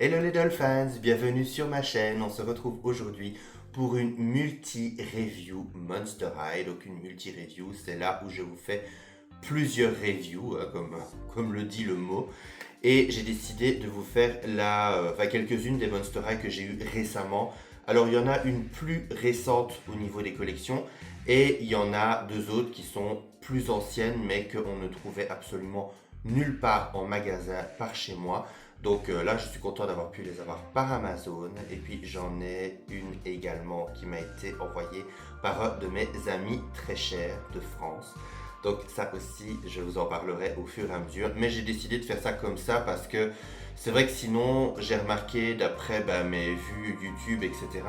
Hello les Dolphins, bienvenue sur ma chaîne. On se retrouve aujourd'hui pour une multi-review Monster High. Donc une multi-review, c'est là où je vous fais plusieurs reviews, comme le dit le mot. Et j'ai décidé de vous faire quelques-unes des Monster High que j'ai eues récemment. Alors il y en a une plus récente au niveau des collections et il y en a deux autres qui sont plus anciennes mais qu'on ne trouvait absolument nulle part en magasin par chez moi. Donc là, je suis content d'avoir pu les avoir par Amazon. Et puis j'en ai une également qui m'a été envoyée par un de mes amis très chers de France. Donc ça aussi, je vous en parlerai au fur et à mesure. Mais j'ai décidé de faire ça comme ça parce que c'est vrai que sinon, j'ai remarqué d'après mes vues YouTube, etc.,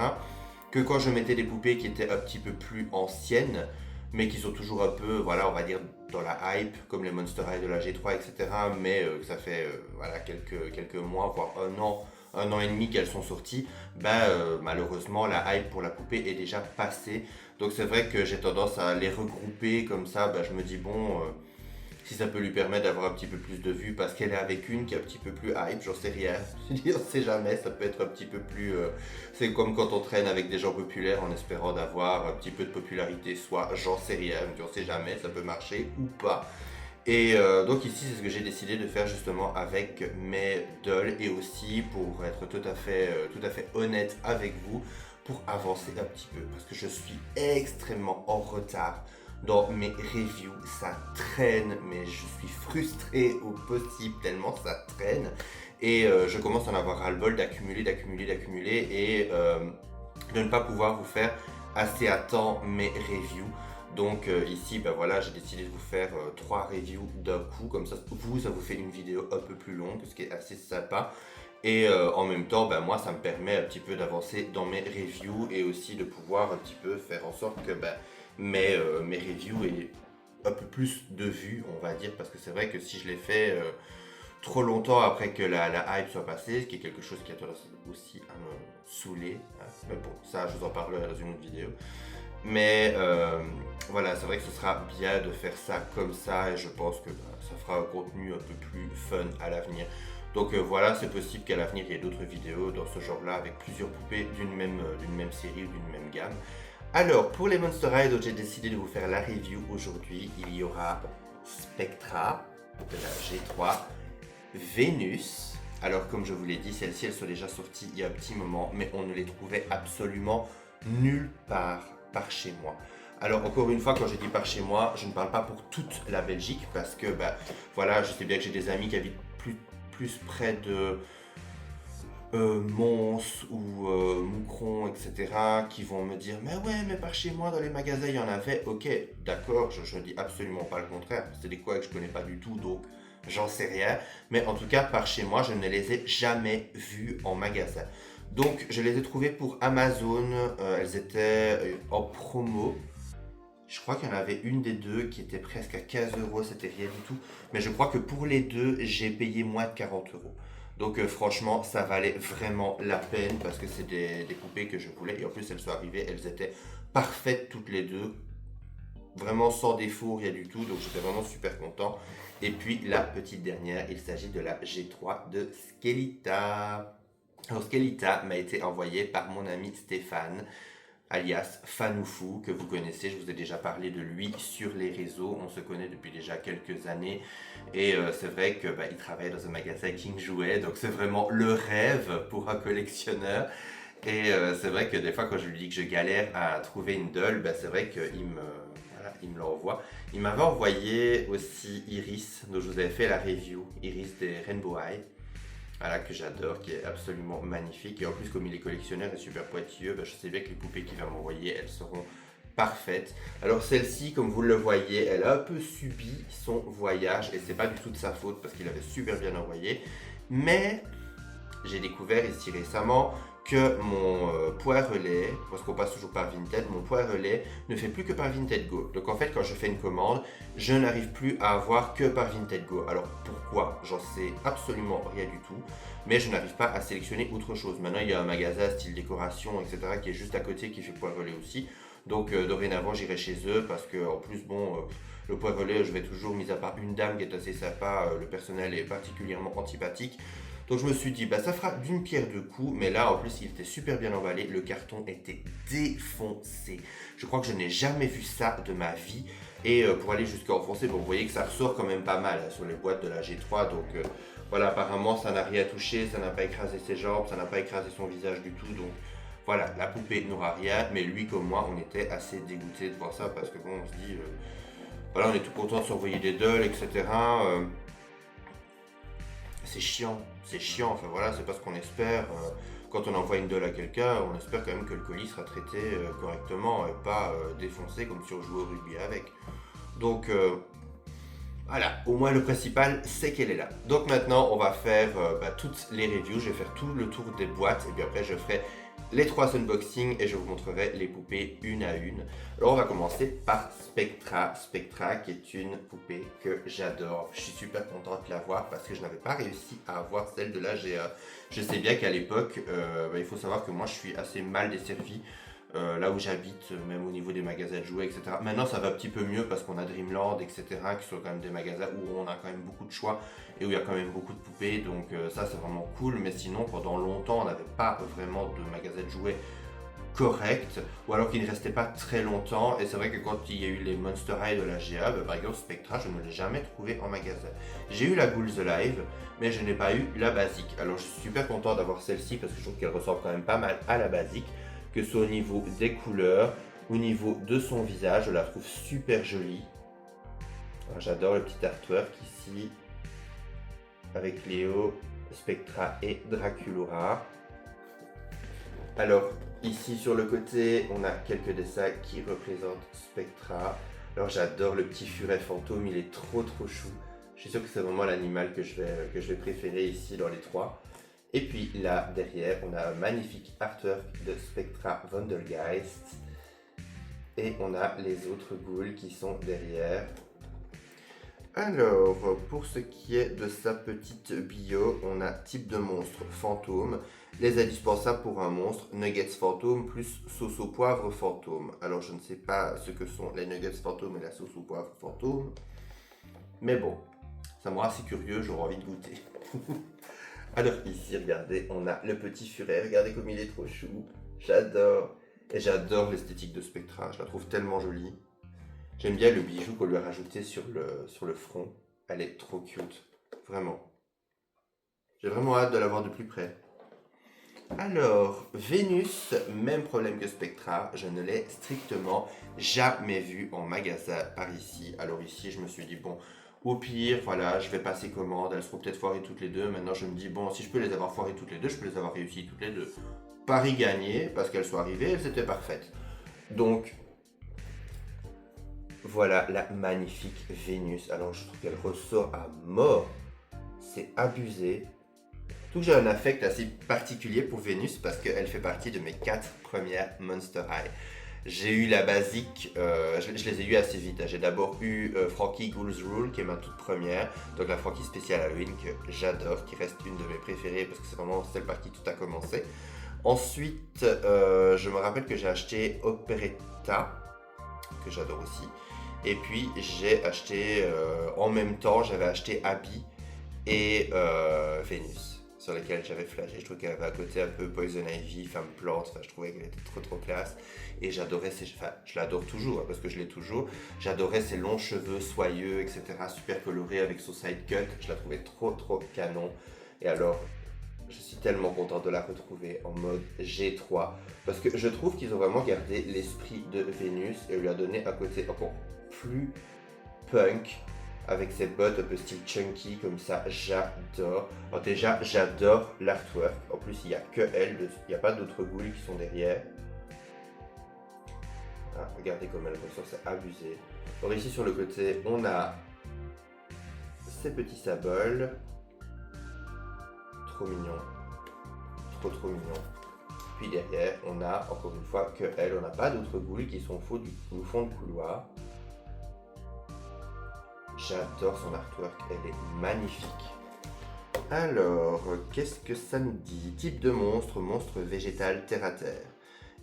que quand je mettais des poupées qui étaient un petit peu plus anciennes, mais qui sont toujours un peu, voilà, on va dire, dans la hype, comme les Monster High de la G3, etc., mais que ça fait voilà, quelques mois, voire un an et demi qu'elles sont sorties, malheureusement, la hype pour la poupée est déjà passée. Donc c'est vrai que j'ai tendance à les regrouper comme ça, je me dis, bon, si ça peut lui permettre d'avoir un petit peu plus de vues, parce qu'elle est avec une qui est un petit peu plus hype, j'en sais rien. Je dis, on sait jamais, ça peut être un petit peu plus... c'est comme quand on traîne avec des gens populaires en espérant d'avoir un petit peu de popularité, soit j'en sais rien, mais on sait jamais, ça peut marcher ou pas. Et donc ici, c'est ce que j'ai décidé de faire justement avec mes dolls et aussi pour être tout à fait honnête avec vous, pour avancer un petit peu parce que je suis extrêmement en retard dans mes reviews, ça traîne, mais je suis frustré au possible tellement ça traîne et je commence à en avoir ras-le-bol d'accumuler et de ne pas pouvoir vous faire assez à temps mes reviews. Donc ici, voilà, j'ai décidé de vous faire 3 reviews d'un coup, comme ça vous fait une vidéo un peu plus longue, ce qui est assez sympa. Et en même temps, moi, ça me permet un petit peu d'avancer dans mes reviews et aussi de pouvoir un petit peu faire en sorte que mes reviews aient un peu plus de vues, on va dire, parce que c'est vrai que si je les fais trop longtemps après que la hype soit passée, ce qui est quelque chose qui a tendance aussi à me saouler, hein. Mais bon, ça, je vous en parlerai dans une autre vidéo. Mais voilà, c'est vrai que ce sera bien de faire ça comme ça et je pense que ça fera un contenu un peu plus fun à l'avenir. Donc voilà, c'est possible qu'à l'avenir il y ait d'autres vidéos dans ce genre-là avec plusieurs poupées d'une même série ou d'une même gamme. Alors, pour les Monster High dont j'ai décidé de vous faire la review aujourd'hui, il y aura Spectra de la G3, Vénus. Alors, comme je vous l'ai dit, celles-ci elles sont déjà sorties il y a un petit moment, mais on ne les trouvait absolument nulle part par chez moi. Alors encore une fois, quand je dis par chez moi, je ne parle pas pour toute la Belgique parce que voilà, je sais bien que j'ai des amis qui habitent plus près de Mons ou Moucron, etc., qui vont me dire mais ouais, mais par chez moi dans les magasins il y en avait. Ok, d'accord, je ne dis absolument pas le contraire. C'est des quoi que je connais pas du tout, donc j'en sais rien. Mais en tout cas, par chez moi, je ne les ai jamais vus en magasin. Donc je les ai trouvées pour Amazon, elles étaient en promo. Je crois qu'il y en avait une des deux qui était presque à 15 euros, c'était rien du tout. Mais je crois que pour les deux, j'ai payé moins de 40 euros. Donc franchement, ça valait vraiment la peine parce que c'est des poupées que je voulais. Et en plus, elles sont arrivées, elles étaient parfaites toutes les deux. Vraiment sans défaut, rien du tout. Donc j'étais vraiment super content. Et puis la petite dernière, il s'agit de la G3 de Skelita. Alors Skelita m'a été envoyée par mon ami Stéphane, alias Fanoufou, que vous connaissez. Je vous ai déjà parlé de lui sur les réseaux. On se connaît depuis déjà quelques années. Et c'est vrai que il travaille dans un magasin King Jouet. Donc c'est vraiment le rêve pour un collectionneur. Et c'est vrai que des fois quand je lui dis que je galère à trouver une doll, c'est vrai il me l'envoie. Il m'avait envoyé aussi Iris, dont je vous avais fait la review. Iris des Rainbow High. Voilà, que j'adore, qui est absolument magnifique. Et en plus, comme il est collectionneur et super pointilleux, je sais bien que les poupées qu'il va m'envoyer, elles seront parfaites. Alors celle-ci, comme vous le voyez, elle a un peu subi son voyage. Et c'est pas du tout de sa faute parce qu'il avait super bien envoyé. Mais j'ai découvert ici récemment que mon point relais, parce qu'on passe toujours par Vinted, mon point relais ne fait plus que par Vinted Go. Donc en fait, quand je fais une commande, je n'arrive plus à avoir que par Vinted Go. Alors pourquoi? J'en sais absolument rien du tout, mais je n'arrive pas à sélectionner autre chose. Maintenant, il y a un magasin style décoration, etc., qui est juste à côté, qui fait point relais aussi. Donc dorénavant, j'irai chez eux parce que en plus, le point relais, je vais toujours, mis à part une dame qui est assez sympa, le personnel est particulièrement antipathique. Donc je me suis dit, bah ça fera d'une pierre deux coups, mais là en plus il était super bien emballé, le carton était défoncé. Je crois que je n'ai jamais vu ça de ma vie. Et pour aller jusqu'à enfoncer, bon, vous voyez que ça ressort quand même pas mal hein, sur les boîtes de la G3. Donc voilà, apparemment ça n'a rien touché, ça n'a pas écrasé ses jambes, ça n'a pas écrasé son visage du tout. Donc voilà, la poupée n'aura rien, mais lui comme moi, on était assez dégoûtés de voir ça parce que bon, on se dit, voilà, on est tout content de s'envoyer des dolls, etc. C'est chiant, enfin voilà, c'est pas ce qu'on espère. Quand on envoie une doll à quelqu'un, on espère quand même que le colis sera traité correctement et pas défoncé comme si on jouait au rugby avec. Donc voilà, au moins le principal c'est qu'elle est là. Donc maintenant on va faire toutes les reviews, je vais faire tout le tour des boîtes et puis après je ferai les 3 unboxings et je vous montrerai les poupées une à une. Alors on va commencer par Spectra. Spectra qui est une poupée que j'adore. Je suis super contente de l'avoir parce que je n'avais pas réussi à avoir celle de la GA. Je sais bien qu'à l'époque, il faut savoir que moi je suis assez mal desservi. Là où j'habite, même au niveau des magasins de jouets, etc. Maintenant, ça va un petit peu mieux parce qu'on a Dreamland, etc., qui sont quand même des magasins où on a quand même beaucoup de choix et où il y a quand même beaucoup de poupées. Donc ça, c'est vraiment cool. Mais sinon, pendant longtemps, on n'avait pas vraiment de magasins de jouets correct, ou alors qu'il ne restait pas très longtemps. Et c'est vrai que quand il y a eu les Monster High de la GA, par exemple Spectra, je ne l'ai jamais trouvé en magasin. J'ai eu la Ghouls Alive, mais je n'ai pas eu la basique. Alors je suis super content d'avoir celle-ci parce que je trouve qu'elle ressemble quand même pas mal à la basique, que ce soit au niveau des couleurs, au niveau de son visage, je la trouve super jolie. J'adore le petit artwork ici, avec Léo, Spectra et Draculaura. Alors, ici sur le côté, on a quelques dessins qui représentent Spectra. Alors j'adore le petit furet fantôme, il est trop chou. Je suis sûr que c'est vraiment l'animal que je vais préférer ici dans les 3. Et puis là, derrière, on a un magnifique artwork de Spectra Wandelgeist. Et on a les autres ghouls qui sont derrière. Alors, pour ce qui est de sa petite bio, on a type de monstre fantôme, les indispensables pour un monstre, nuggets fantôme plus sauce au poivre fantôme. Alors, je ne sais pas ce que sont les nuggets fantôme et la sauce au poivre fantôme, mais bon, ça me rend assez curieux, j'aurais envie de goûter. Alors ici, regardez, on a le petit furet, regardez comme il est trop chou, j'adore. Et j'adore l'esthétique de Spectra, je la trouve tellement jolie. J'aime bien le bijou qu'on lui a rajouté sur le front. Elle est trop cute. Vraiment. J'ai vraiment hâte de la voir de plus près. Alors, Vénus, même problème que Spectra. Je ne l'ai strictement jamais vue en magasin par ici. Alors ici, je me suis dit, bon, au pire, voilà, je vais passer commande. Elles seront peut-être foirées toutes les deux. Maintenant, je me dis, bon, si je peux les avoir foirées toutes les deux, je peux les avoir réussies toutes les deux. Pari gagné, parce qu'elles sont arrivées, elles étaient parfaites. Donc, voilà la magnifique Vénus. Alors je trouve qu'elle ressort à mort. C'est abusé. Tout que j'ai un affect assez particulier pour Vénus parce qu'elle fait partie de mes 4 premières Monster High. J'ai eu la basique, je les ai eu assez vite. J'ai d'abord eu Frankie Ghouls Rule qui est ma toute première. Donc la Frankie spéciale Halloween que j'adore, qui reste une de mes préférées parce que c'est vraiment celle par qui tout a commencé. Ensuite, je me rappelle que j'ai acheté Operetta, que j'adore aussi. Et puis j'ai acheté, en même temps, j'avais acheté Abby et Vénus, sur lesquelles j'avais flashé. Je trouvais qu'elle avait un côté un peu Poison Ivy, femme plante, enfin, je trouvais qu'elle était trop classe. Et j'adorais je l'adore toujours, hein, parce que je l'ai toujours. J'adorais ses longs cheveux soyeux, etc., super colorés avec son side cut. Je la trouvais trop canon. Et alors, je suis tellement content de la retrouver en mode G3, parce que je trouve qu'ils ont vraiment gardé l'esprit de Vénus et lui a donné un côté encore plus punk avec ses bottes un peu style chunky comme ça. J'adore. Alors déjà, j'adore l'artwork. En plus, il n'y a que elle, il n'y a pas d'autres ghouls qui sont derrière. Ah, regardez comme elle ressort, c'est abusé. Alors ici sur le côté, on a ces petits sabots. Trop mignon. Trop mignon. Puis derrière, on a encore une fois que elle. On n'a pas d'autres ghouls qui sont au fond de couloir. J'adore son artwork, elle est magnifique. Alors, qu'est-ce que ça nous dit? Type de monstre, monstre végétal terre à terre.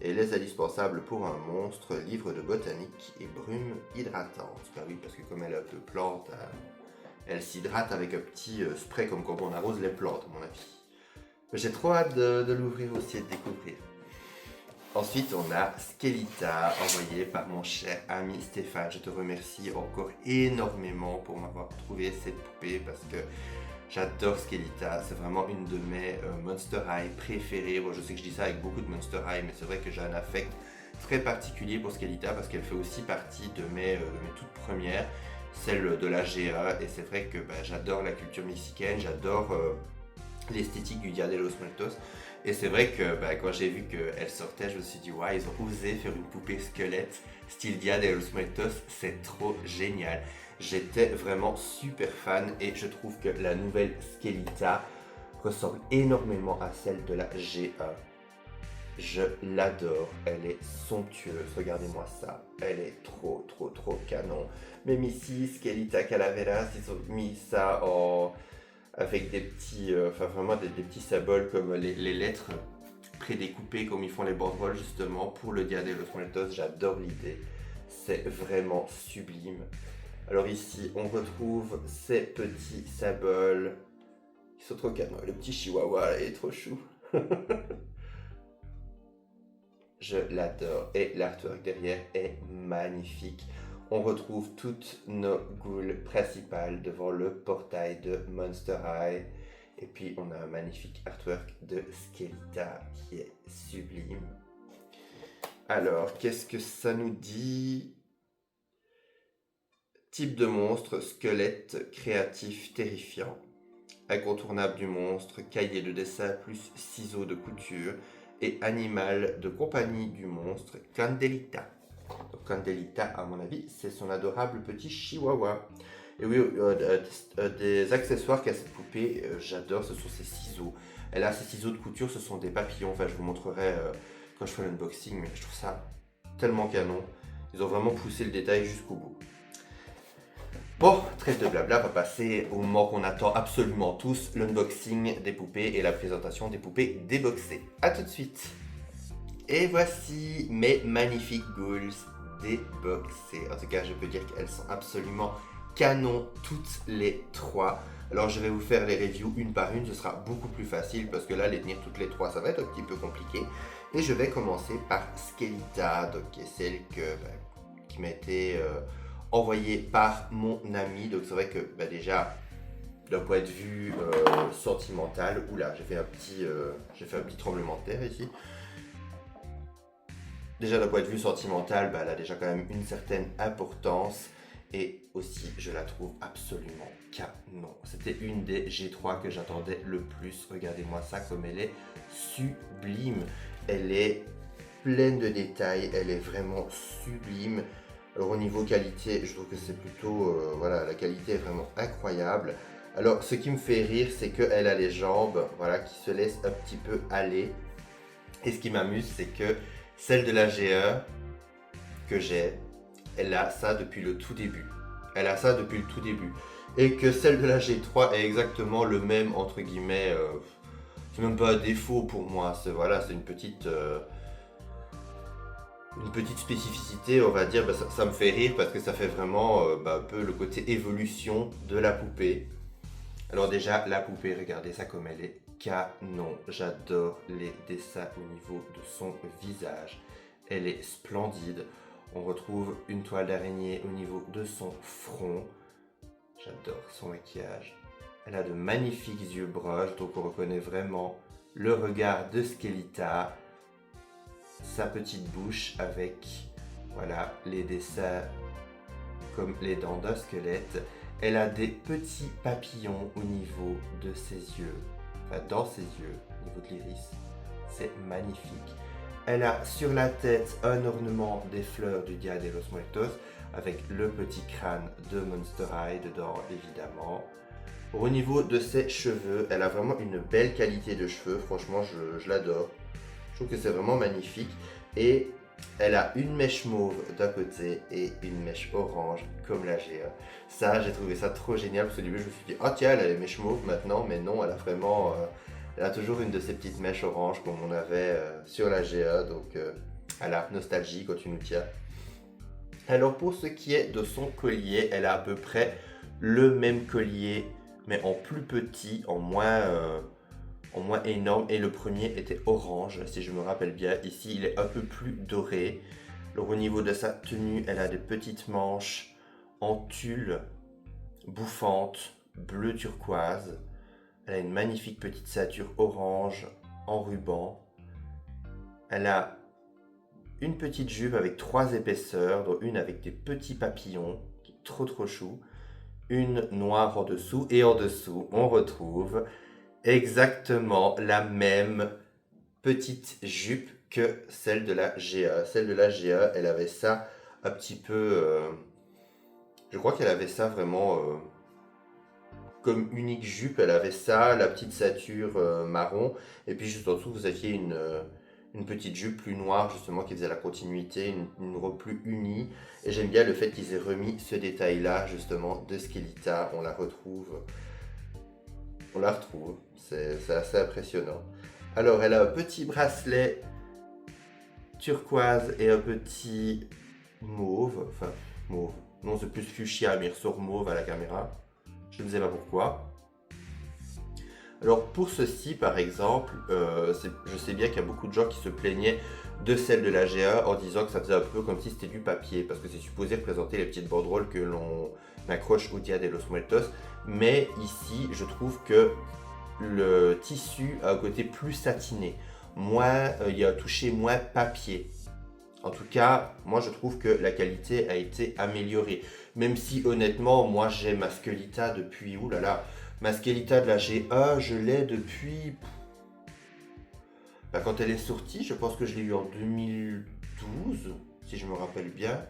Et les indispensables pour un monstre, livre de botanique et brume hydratante. Ben oui, parce que comme elle est un peu plante, elle s'hydrate avec un petit spray comme quand on arrose les plantes, à mon avis. J'ai trop hâte de l'ouvrir aussi et de découvrir. Ensuite, on a Skelita, envoyé par mon cher ami Stéphane. Je te remercie encore énormément pour m'avoir trouvé cette poupée parce que j'adore Skelita. C'est vraiment une de mes Monster High préférées. Bon, je sais que je dis ça avec beaucoup de Monster High, mais c'est vrai que j'ai un affect très particulier pour Skelita parce qu'elle fait aussi partie de mes toutes premières, celle de la GA. Et c'est vrai que j'adore la culture mexicaine, j'adore l'esthétique du Dia de los Muertos. Et c'est vrai que quand j'ai vu qu'elle sortait, je me suis dit, ouais, ils ont osé faire une poupée squelette style Dia de los Muertos, c'est trop génial. J'étais vraiment super fan et je trouve que la nouvelle Skelita ressemble énormément à celle de la GA. Je l'adore, elle est somptueuse, regardez-moi ça, elle est trop canon. Même ici, Skelita Calaveras, ils ont mis ça en avec des petits, enfin vraiment des petits symboles comme les lettres prédécoupées comme ils font les banderoles justement pour le Dia de los Muertos. J'adore l'idée, c'est vraiment sublime. Alors ici on retrouve ces petits symboles qui sont trop canons. Le petit chihuahua là, il est trop chou. Je l'adore et l'artwork derrière est magnifique. On retrouve toutes nos ghouls principales devant le portail de Monster High. Et puis on a un magnifique artwork de Skelita qui est sublime. Alors, qu'est-ce que ça nous dit? Type de monstre, squelette, créatif, terrifiant. Incontournable du monstre, cahier de dessin plus ciseaux de couture. Et animal de compagnie du monstre, Candelita. Donc Candelita, à mon avis, c'est son adorable petit chihuahua. Et oui, des accessoires qu'a cette poupée, j'adore, ce sont ses ciseaux. Elle a ses ciseaux de couture, ce sont des papillons. Enfin, je vous montrerai quand je ferai l'unboxing, mais je trouve ça tellement canon. Ils ont vraiment poussé le détail jusqu'au bout. Bon, trêve de blabla, on va passer au moment qu'on attend absolument tous, l'unboxing des poupées et la présentation des poupées déboxées. A tout de suite. Et voici mes magnifiques ghouls déboxées. En tout cas, je peux dire qu'elles sont absolument canon toutes les trois. Alors, je vais vous faire les reviews une par une, ce sera beaucoup plus facile parce que là, les tenir toutes les trois, ça va être un petit peu compliqué. Et je vais commencer par Skelita, donc qui est celle qui m'a été envoyée par mon ami. Donc, c'est vrai que déjà, d'un point de vue sentimental, oula, j'ai fait un petit tremblement de terre ici. Déjà d'un point de vue sentimental, elle a déjà quand même une certaine importance et aussi je la trouve absolument canon. C'était une des G3 que j'attendais le plus. Regardez-moi ça comme elle est sublime. Elle est pleine de détails, elle est vraiment sublime. Alors au niveau qualité, je trouve que c'est plutôt, voilà, la qualité est vraiment incroyable. Alors ce qui me fait rire, c'est qu'elle a les jambes, voilà, qui se laissent un petit peu aller. Et ce qui m'amuse, c'est que celle de la GE que j'ai, elle a ça depuis le tout début. Elle a ça depuis le tout début. Et que celle de la G3 est exactement le même, entre guillemets, c'est même pas un défaut pour moi, c'est voilà, c'est une petite spécificité, on va dire, ça me fait rire parce que ça fait vraiment un peu le côté évolution de la poupée. Alors déjà, la poupée, regardez ça comme elle est canon. J'adore les dessins au niveau de son visage. Elle est splendide. On retrouve une toile d'araignée au niveau de son front. J'adore son maquillage. Elle a de magnifiques yeux broches, donc on reconnaît vraiment le regard de Skelita. Sa petite bouche avec, voilà, les dessins comme les dents d'un squelette. Elle a des petits papillons au niveau de ses yeux, enfin dans ses yeux, au niveau de l'iris. C'est magnifique. Elle a sur la tête un ornement des fleurs du Dia de los Muertos avec le petit crâne de Monster High dedans, évidemment. Au niveau de ses cheveux, elle a vraiment une belle qualité de cheveux. Franchement, je l'adore. Je trouve que c'est vraiment magnifique. Et elle a une mèche mauve d'un côté et une mèche orange comme la GA. Ça, j'ai trouvé ça trop génial parce qu'au début, je me suis dit, oh tiens, elle a les mèches mauves maintenant, mais non, elle a vraiment, elle a toujours une de ces petites mèches oranges comme on avait sur la GA. Donc, voilà, nostalgie quand tu nous tiens. Alors, pour ce qui est de son collier, elle a à peu près le même collier, mais en plus petit, en moins en moins énorme. Et le premier était orange, si je me rappelle bien. Ici, il est un peu plus doré. Alors au niveau de sa tenue, elle a des petites manches en tulle bouffante, bleu turquoise. Elle a une magnifique petite ceinture orange en ruban. Elle a une petite jupe avec 3 épaisseurs, dont une avec des petits papillons, qui est trop chou. Une noire en dessous, et en dessous, on retrouve exactement la même petite jupe que celle de la GA. Celle de la GA, elle avait ça un petit peu... je crois qu'elle avait ça vraiment comme unique jupe. Elle avait ça, la petite ceinture marron. Et puis juste en dessous, vous aviez une petite jupe plus noire, justement, qui faisait la continuité, une robe plus unie. Et j'aime bien le fait qu'ils aient remis ce détail-là, justement, de Skelita. On la retrouve. C'est assez impressionnant. Alors, elle a un petit bracelet turquoise et un petit mauve. Enfin, mauve. Non, c'est plus fuchsia, mais il ressort mauve à la caméra. Je ne sais pas pourquoi. Alors, pour ceci, par exemple, je sais bien qu'il y a beaucoup de gens qui se plaignaient de celle de la GA en disant que ça faisait un peu comme si c'était du papier, parce que c'est supposé représenter les petites banderoles que l'on accroche au Dia de los Muertos. Mais ici, je trouve que le tissu a un côté plus satiné, il y a un toucher moins papier. En tout cas, moi je trouve que la qualité a été améliorée. Même si honnêtement, moi j'ai ma Skelita depuis, oulala, ma Skelita de la GA, je l'ai depuis... quand elle est sortie, je pense que je l'ai eu en 2012, si je me rappelle bien.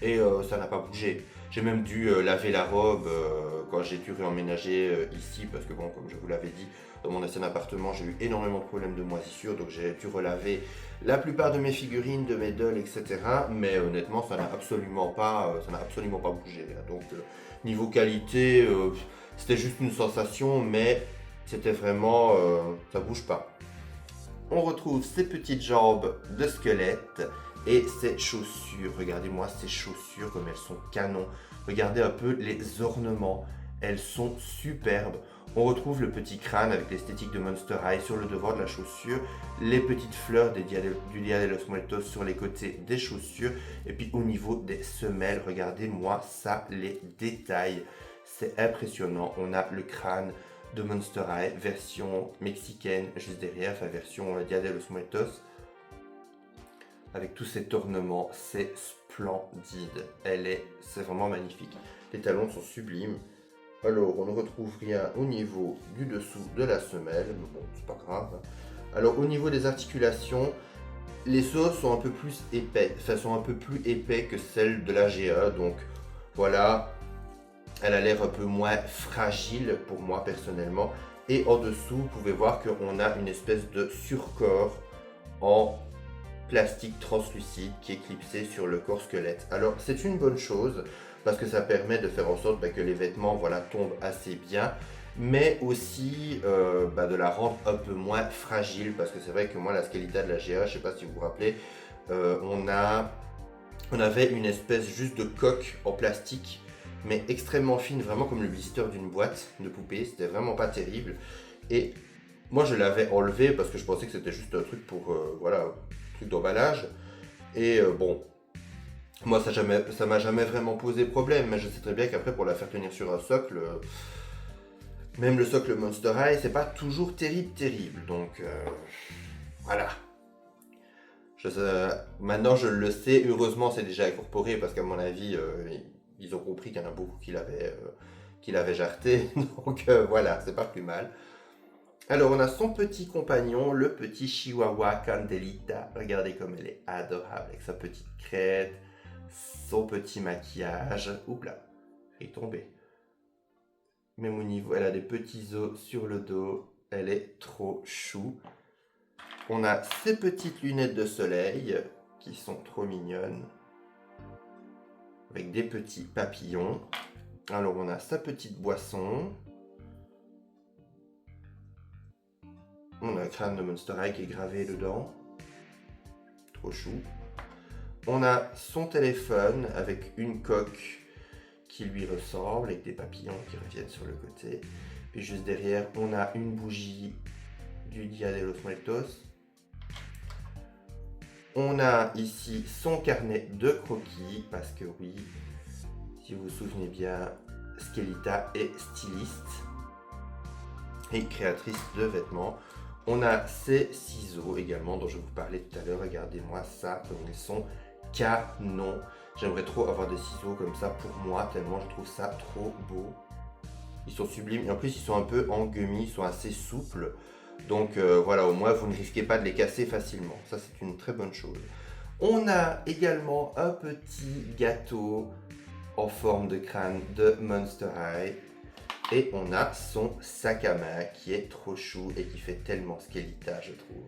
Et ça n'a pas bougé. J'ai même dû laver la robe quand j'ai dû réemménager ici, parce que bon, comme je vous l'avais dit, dans mon ancien appartement, j'ai eu énormément de problèmes de moisissure, donc j'ai dû relaver la plupart de mes figurines, de mes dolls, etc. Mais honnêtement, ça n'a absolument pas bougé. Donc niveau qualité, c'était juste une sensation, mais c'était vraiment, ça bouge pas. On retrouve ces petites jambes de squelette et ces chaussures. Regardez-moi ces chaussures comme elles sont canon. Regardez un peu les ornements. Elles sont superbes. On retrouve le petit crâne avec l'esthétique de Monster High sur le devant de la chaussure. Les petites fleurs du Dia de los Muertos sur les côtés des chaussures. Et puis au niveau des semelles, regardez-moi ça, les détails. C'est impressionnant. On a le crâne de Monster High, version mexicaine juste derrière, enfin version Dia de los Muertos. Avec tous cet ornement, c'est splendide. C'est vraiment magnifique. Les talons sont sublimes. Alors, on ne retrouve rien au niveau du dessous de la semelle, mais bon, c'est pas grave. Alors, au niveau des articulations, les os sont un peu plus épais, sont un peu plus épais que celles de la GA, donc voilà, elle a l'air un peu moins fragile pour moi personnellement. Et en dessous, vous pouvez voir qu'on a une espèce de surcorps en plastique translucide qui est clipsé sur le corps squelette. Alors c'est une bonne chose parce que ça permet de faire en sorte que les vêtements tombent assez bien, mais aussi de la rendre un peu moins fragile, parce que c'est vrai que moi la Skelita de la GA, je sais pas si vous vous rappelez, on avait une espèce juste de coque en plastique mais extrêmement fine, vraiment comme le blister d'une boîte de poupée. C'était vraiment pas terrible. Et moi je l'avais enlevé parce que je pensais que c'était juste un truc pour truc d'emballage. Et bon, moi ça m'a jamais vraiment posé problème, mais je sais très bien qu'après pour la faire tenir sur un socle, même le socle Monster High, c'est pas toujours terrible. Donc voilà. Maintenant je le sais, heureusement c'est déjà incorporé parce qu'à mon avis ils ont compris qu'il y en a beaucoup qui l'avaient jarté, donc voilà, c'est pas plus mal. Alors on a son petit compagnon, le petit Chihuahua Candelita. Regardez comme elle est adorable avec sa petite crête, son petit maquillage. Oups là, elle est tombée. Même au niveau, elle a des petits os sur le dos, elle est trop chou. On a ses petites lunettes de soleil qui sont trop mignonnes, avec des petits papillons. Alors on a sa petite boisson. On a le crâne de Monster High qui est gravé dedans. Trop chou. On a son téléphone avec une coque qui lui ressemble, avec des papillons qui reviennent sur le côté. Puis juste derrière, on a une bougie du Dia de los Muertos. On a ici son carnet de croquis, parce que oui, si vous vous souvenez bien, Skelita est styliste et créatrice de vêtements. On a ces ciseaux également dont je vous parlais tout à l'heure. Regardez-moi ça, comme ils sont canons. J'aimerais trop avoir des ciseaux comme ça pour moi, tellement je trouve ça trop beau. Ils sont sublimes et en plus ils sont un peu en gummy, ils sont assez souples. Donc voilà, au moins vous ne risquez pas de les casser facilement. Ça c'est une très bonne chose. On a également un petit gâteau en forme de crâne de Monster High. Et on a son sac à main qui est trop chou et qui fait tellement Skelita, je trouve.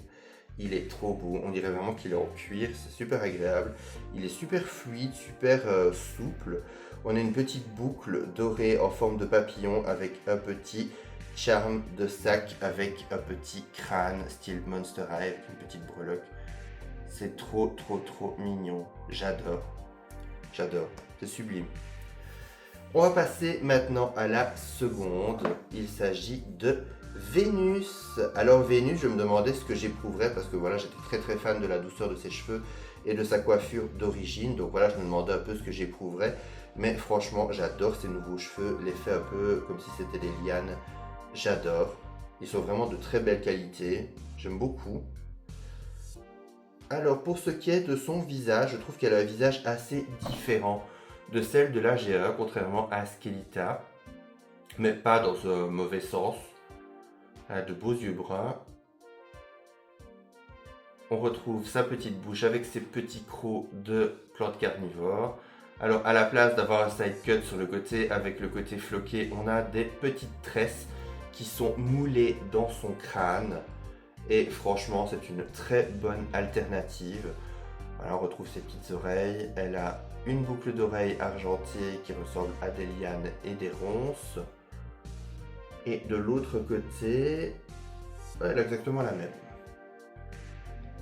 Il est trop beau, on dirait vraiment qu'il est en cuir, c'est super agréable. Il est super fluide, super souple. On a une petite boucle dorée en forme de papillon avec un petit charme de sac avec un petit crâne style Monster High avec une petite breloque. C'est trop mignon, j'adore. J'adore, c'est sublime. On va passer maintenant à la seconde. Il s'agit de Vénus. Alors Vénus, je me demandais ce que j'éprouverais parce que voilà, j'étais très fan de la douceur de ses cheveux et de sa coiffure d'origine. Donc voilà, je me demandais un peu ce que j'éprouverais. Mais franchement, j'adore ces nouveaux cheveux. L'effet un peu comme si c'était des lianes. J'adore. Ils sont vraiment de très belle qualité. J'aime beaucoup. Alors pour ce qui est de son visage, je trouve qu'elle a un visage assez différent de celle de la GA, contrairement à Skelita, mais pas dans un mauvais sens. Elle a de beaux yeux bruns. On retrouve sa petite bouche avec ses petits crocs de plantes carnivores. Alors à la place d'avoir un side cut sur le côté avec le côté floqué, on a des petites tresses qui sont moulées dans son crâne. Et franchement, c'est une très bonne alternative. Alors, on retrouve ses petites oreilles. Elle a une boucle d'oreille argentée qui ressemble à des lianes et des ronces. Et de l'autre côté, elle a exactement la même.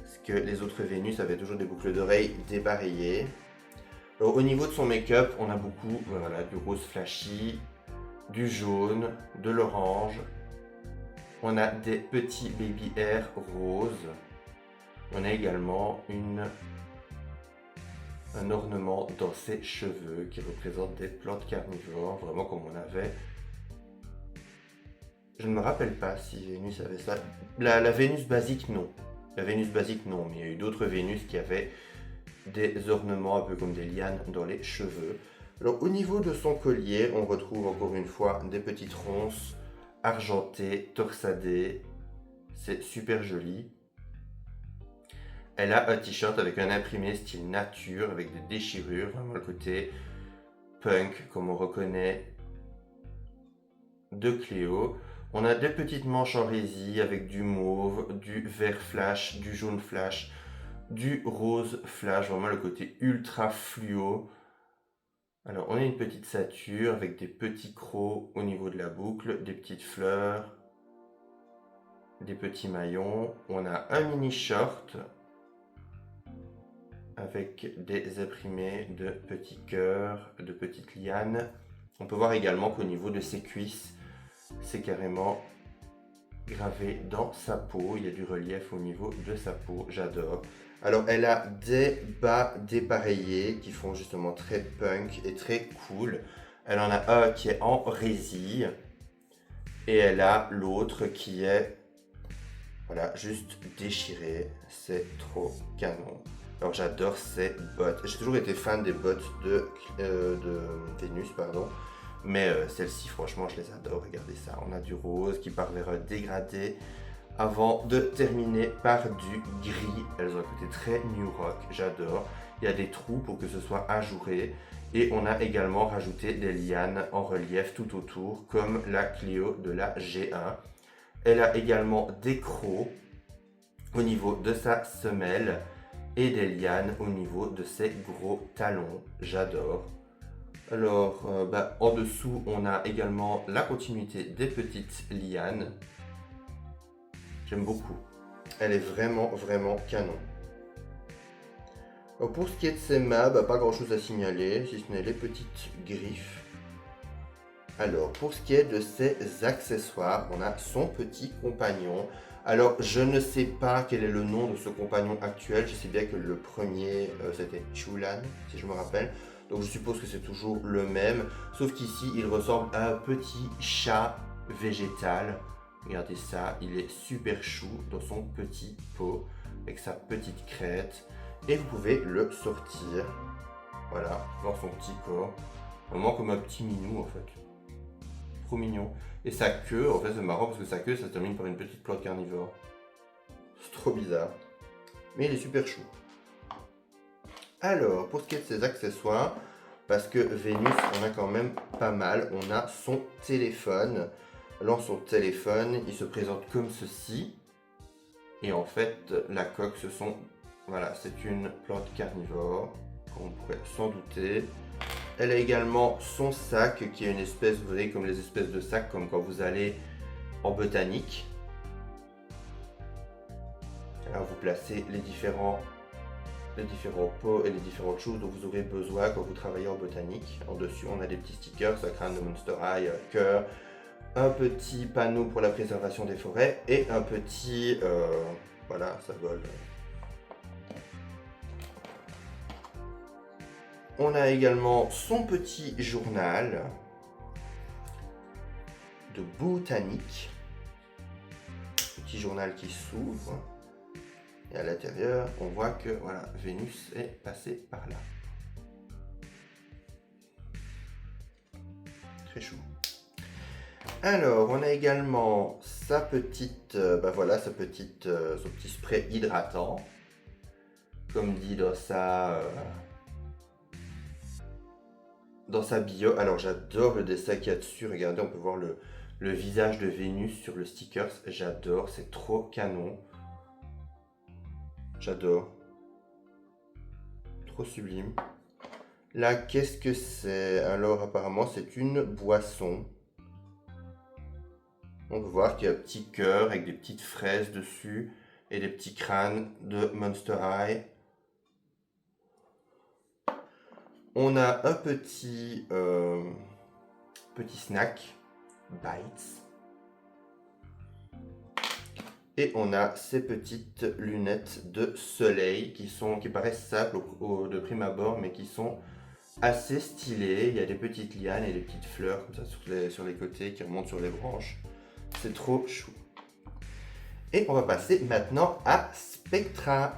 Parce que les autres Vénus avaient toujours des boucles d'oreilles dépareillées. Alors, au niveau de son make-up, on a beaucoup voilà, du rose flashy, du jaune, de l'orange. On a des petits baby hair roses. On a également un ornement dans ses cheveux qui représente des plantes carnivores, vraiment comme on avait. Je ne me rappelle pas si Vénus avait ça. La Vénus basique, non. La Vénus basique, non, mais il y a eu d'autres Vénus qui avaient des ornements un peu comme des lianes dans les cheveux. Alors au niveau de son collier, on retrouve encore une fois des petites ronces argentées, torsadées. C'est super joli. Elle a un t-shirt avec un imprimé style nature, avec des déchirures, vraiment le côté punk, comme on reconnaît de Cléo. On a des petites manches en résille avec du mauve, du vert flash, du jaune flash, du rose flash, vraiment le côté ultra fluo. Alors on a une petite ceinture avec des petits crocs au niveau de la boucle, des petites fleurs, des petits maillons. On a un mini short avec des imprimés de petits cœurs, de petites lianes. On peut voir également qu'au niveau de ses cuisses, c'est carrément gravé dans sa peau. Il y a du relief au niveau de sa peau, j'adore. Alors elle a des bas dépareillés qui font justement très punk et très cool. Elle en a un qui est en résille et elle a l'autre qui est voilà, juste déchiré. C'est trop canon. Alors j'adore ces bottes. J'ai toujours été fan des bottes de Vénus, pardon. Mais celles-ci, franchement, je les adore. Regardez ça. On a du rose qui part vers un dégradé avant de terminer par du gris. Elles ont un côté très New Rock. J'adore. Il y a des trous pour que ce soit ajouré. Et on a également rajouté des lianes en relief tout autour, comme la Clio de la G1. Elle a également des crocs au niveau de sa semelle et des lianes au niveau de ses gros talons. J'adore. Alors, en dessous, on a également la continuité des petites lianes. J'aime beaucoup. Elle est vraiment canon. Alors, pour ce qui est de ses mains, pas grand chose à signaler, si ce n'est les petites griffes. Alors, pour ce qui est de ses accessoires, on a son petit compagnon Alors, je ne sais pas quel est le nom de ce compagnon actuel. Je sais bien que le premier, c'était Chulan, si je me rappelle. Donc, je suppose que c'est toujours le même. Sauf qu'ici, il ressemble à un petit chat végétal. Regardez ça, il est super chou dans son petit pot, avec sa petite crête. Et vous pouvez le sortir, voilà, dans son petit corps. Vraiment comme un petit minou, en fait. Trop mignon. Et sa queue, en fait c'est marrant parce que sa queue ça se termine par une petite plante carnivore. C'est trop bizarre. Mais il est super chou. Alors, pour ce qui est de ses accessoires, parce que Vénus on a quand même pas mal, on a son téléphone. Alors son téléphone, il se présente comme ceci. Et en fait, la coque, voilà, c'est une plante carnivore, comme on pourrait s'en douter. Elle a également son sac qui est une espèce, vous voyez, comme les espèces de sacs, comme quand vous allez en botanique. Alors vous placez les différents pots et les différentes choses dont vous aurez besoin quand vous travaillez en botanique. En dessus, on a des petits stickers, ça crâne de Monster High, cœur, un petit panneau pour la préservation des forêts et un petit, voilà, ça vole. On a également son petit journal de botanique. Petit journal qui s'ouvre. Et à l'intérieur, on voit que voilà, Vénus est passée par là. Très chou. Alors, on a également sa petite, voilà, son petit spray hydratant. Comme dit dans sa bio. Alors j'adore le dessin qu'il y a dessus. Regardez, on peut voir le visage de Vénus sur le sticker. J'adore, c'est trop canon. J'adore. Trop sublime. Là, qu'est-ce que c'est? Alors apparemment, c'est une boisson. On peut voir qu'il y a un petit cœur avec des petites fraises dessus et des petits crânes de Monster High. On a un petit snack, Bites. Et on a ces petites lunettes de soleil qui paraissent simples de prime abord, mais qui sont assez stylées. Il y a des petites lianes et des petites fleurs comme ça sur les côtés qui remontent sur les branches. C'est trop chou. Et on va passer maintenant à Spectra.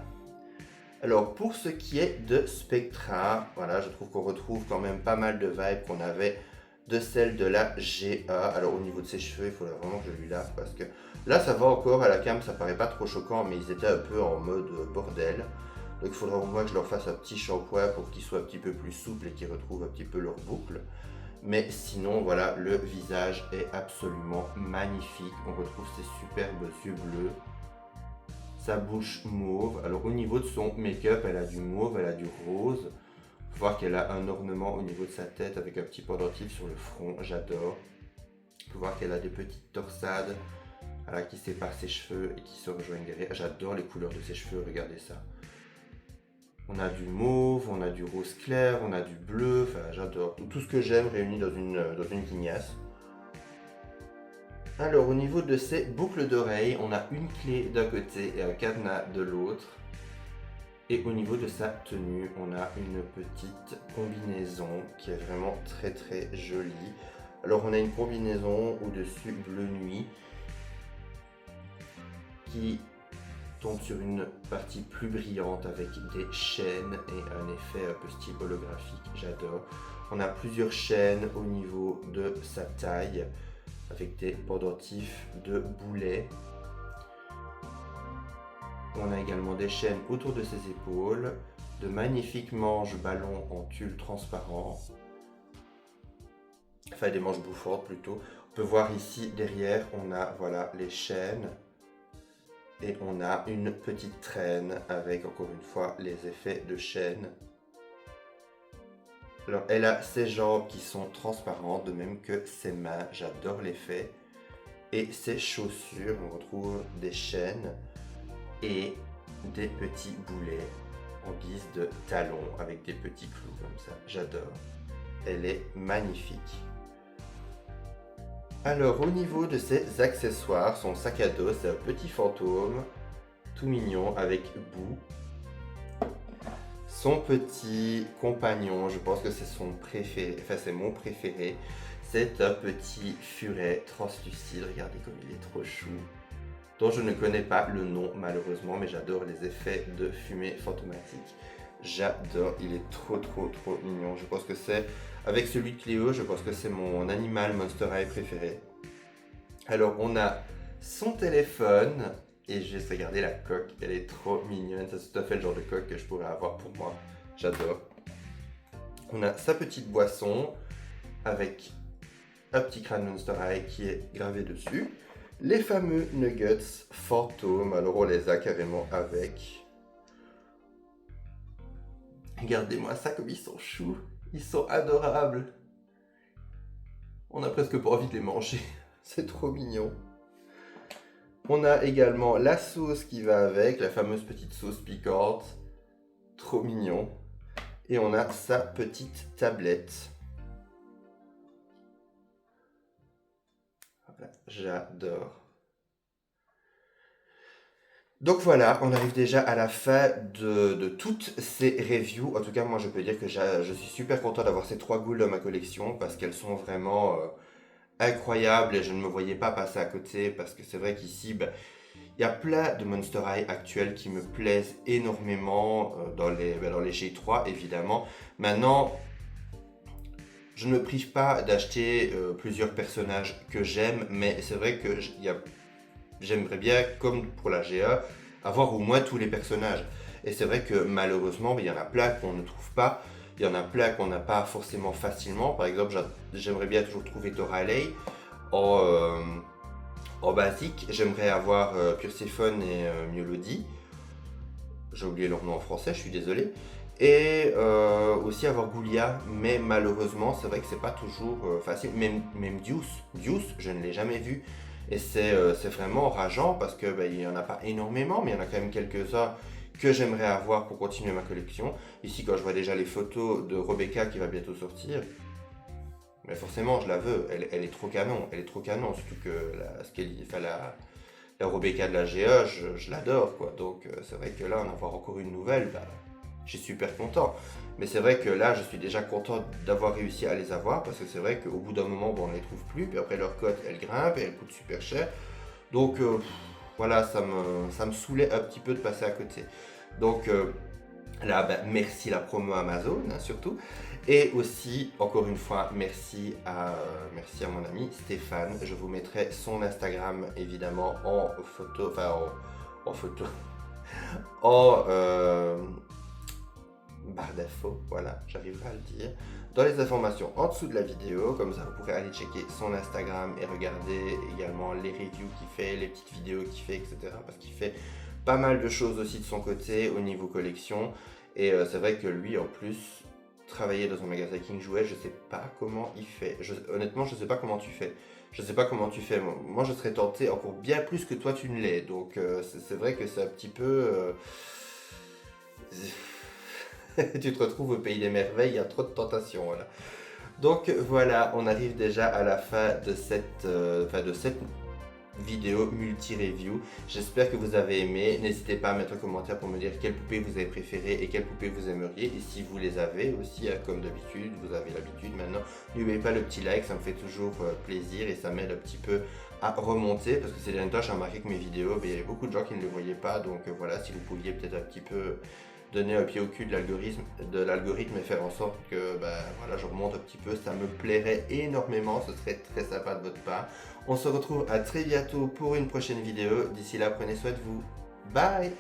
Alors pour ce qui est de Spectra, voilà, je trouve qu'on retrouve quand même pas mal de vibes qu'on avait de celle de la GA. Alors au niveau de ses cheveux, il faudrait vraiment que je lui lave parce que là ça va encore, à la cam ça paraît pas trop choquant, mais ils étaient un peu en mode bordel. Donc il faudra au moins que je leur fasse un petit shampoing pour qu'ils soient un petit peu plus souples et qu'ils retrouvent un petit peu leur boucle. Mais sinon voilà, le visage est absolument magnifique. On retrouve ces superbes yeux bleus. Sa bouche mauve. Alors au niveau de son make-up, elle a du mauve, elle a du rose. Faut voir qu'elle a un ornement au niveau de sa tête avec un petit pendentif sur le front. J'adore. Faut voir qu'elle a des petites torsades voilà, qui séparent ses cheveux et qui se rejoignent derrière. J'adore les couleurs de ses cheveux, regardez ça. On a du mauve, on a du rose clair, on a du bleu. Enfin, j'adore. Tout ce que j'aime réuni dans une guignasse. Alors au niveau de ces boucles d'oreilles, on a une clé d'un côté et un cadenas de l'autre. Et au niveau de sa tenue, on a une petite combinaison qui est vraiment très très jolie. Alors on a une combinaison au-dessus bleu nuit qui tombe sur une partie plus brillante avec des chaînes et un effet un peu style holographique. J'adore. On a plusieurs chaînes au niveau de sa taille, avec des pendentifs de boulets. On a également des chaînes autour de ses épaules, de magnifiques manches ballons en tulle transparent, enfin des manches bouffantes plutôt. On peut voir ici derrière, on a voilà les chaînes et on a une petite traîne avec encore une fois les effets de chaîne. Alors elle a ses jambes qui sont transparentes, de même que ses mains, j'adore l'effet. Et ses chaussures, on retrouve des chaînes et des petits boulets en guise de talons avec des petits clous comme ça, j'adore. Elle est magnifique. Alors au niveau de ses accessoires, son sac à dos, c'est un petit fantôme, tout mignon avec boue. Son petit compagnon, je pense que c'est son préféré, enfin c'est mon préféré, c'est un petit furet translucide, regardez comme il est trop chou, dont je ne connais pas le nom malheureusement, mais j'adore les effets de fumée fantomatique. J'adore, il est trop mignon. Je pense que c'est, avec celui de Cléo, je pense que c'est mon animal Monster High préféré. Alors on a son téléphone, et juste regardez la coque, elle est trop mignonne. C'est tout à fait le genre de coque que je pourrais avoir pour moi. J'adore. On a sa petite boisson avec un petit crâne Monster High qui est gravé dessus. Les fameux nuggets fantômes, alors on les a carrément avec. Regardez-moi ça comme ils sont choux, ils sont adorables. On a presque pas envie de les manger, c'est trop mignon. On a également la sauce qui va avec, la fameuse petite sauce piquante, trop mignon. Et on a sa petite tablette. Voilà, j'adore. Donc voilà, on arrive déjà à la fin de toutes ces reviews. En tout cas, moi je peux dire que je suis super content d'avoir ces 3 ghouls dans ma collection parce qu'elles sont vraiment incroyables et je ne me voyais pas passer à côté parce que c'est vrai qu'ici, ben, il y a plein de Monster High actuels qui me plaisent énormément dans les G3 évidemment. Maintenant, je ne me prive pas d'acheter plusieurs personnages que j'aime, mais c'est vrai que j'aimerais bien, comme pour la GA, avoir au moins tous les personnages. Et c'est vrai que malheureusement, il y en a plein qu'on ne trouve pas. Il y en a plein qu'on n'a pas forcément facilement. Par exemple, j'aimerais bien toujours trouver Doralei en basique. J'aimerais avoir Perséphone et Mélodie. J'ai oublié leur nom en français, je suis désolé. Et aussi avoir Goulia, mais malheureusement, c'est vrai que c'est pas toujours facile. Même Deuce, je ne l'ai jamais vu. Et c'est vraiment rageant parce que il n'y en a pas énormément, mais il y en a quand même quelques-uns que j'aimerais avoir pour continuer ma collection. Ici, quand je vois déjà les photos de Rebecca qui va bientôt sortir, mais forcément, je la veux. Elle est trop canon. Elle est trop canon, surtout que la Rebecca de la GA, je l'adore, quoi. Donc, c'est vrai que là, en avoir encore une nouvelle, bah, je suis super content. Mais c'est vrai que là, je suis déjà content d'avoir réussi à les avoir parce que c'est vrai qu'au bout d'un moment, bon, on ne les trouve plus. Puis après, leur cote, elle grimpe et elle coûte super cher. Donc, voilà, ça me saoulait un petit peu de passer à côté. Donc, là, ben, merci la promo Amazon, hein, surtout. Et aussi, encore une fois, merci à mon ami Stéphane. Je vous mettrai son Instagram, évidemment, en photo, enfin, en photo, en barre d'infos, voilà, j'arriverai à le dire, dans les informations en dessous de la vidéo, comme ça vous pourrez aller checker son Instagram et regarder également les reviews qu'il fait, les petites vidéos qu'il fait, etc. Parce qu'il fait pas mal de choses aussi de son côté au niveau collection. Et c'est vrai que lui, en plus, travailler dans un magasin King Jouet, je sais pas comment il fait. Honnêtement, je sais pas comment tu fais. Je sais pas comment tu fais. Moi, je serais tenté encore bien plus que toi, tu ne l'es. Donc, c'est vrai que c'est un petit peu... tu te retrouves au pays des merveilles, il y a trop de tentations. Voilà. Donc voilà, on arrive déjà à la fin de cette vidéo multi-review. J'espère que vous avez aimé. N'hésitez pas à mettre un commentaire pour me dire quelle poupée vous avez préférée et quelle poupée vous aimeriez. Et si vous les avez aussi, comme d'habitude, vous avez l'habitude maintenant, n'oubliez pas le petit like, ça me fait toujours plaisir et ça m'aide un petit peu à remonter parce que ces derniers temps, j'ai remarqué que mes vidéos, il y avait beaucoup de gens qui ne les voyaient pas. Donc voilà, si vous pouviez peut-être un petit peu donner un pied au cul de l'algorithme et faire en sorte que voilà, je remonte un petit peu, ça me plairait énormément, ce serait très sympa de votre part. On se retrouve à très bientôt pour une prochaine vidéo. D'ici là, prenez soin de vous. Bye!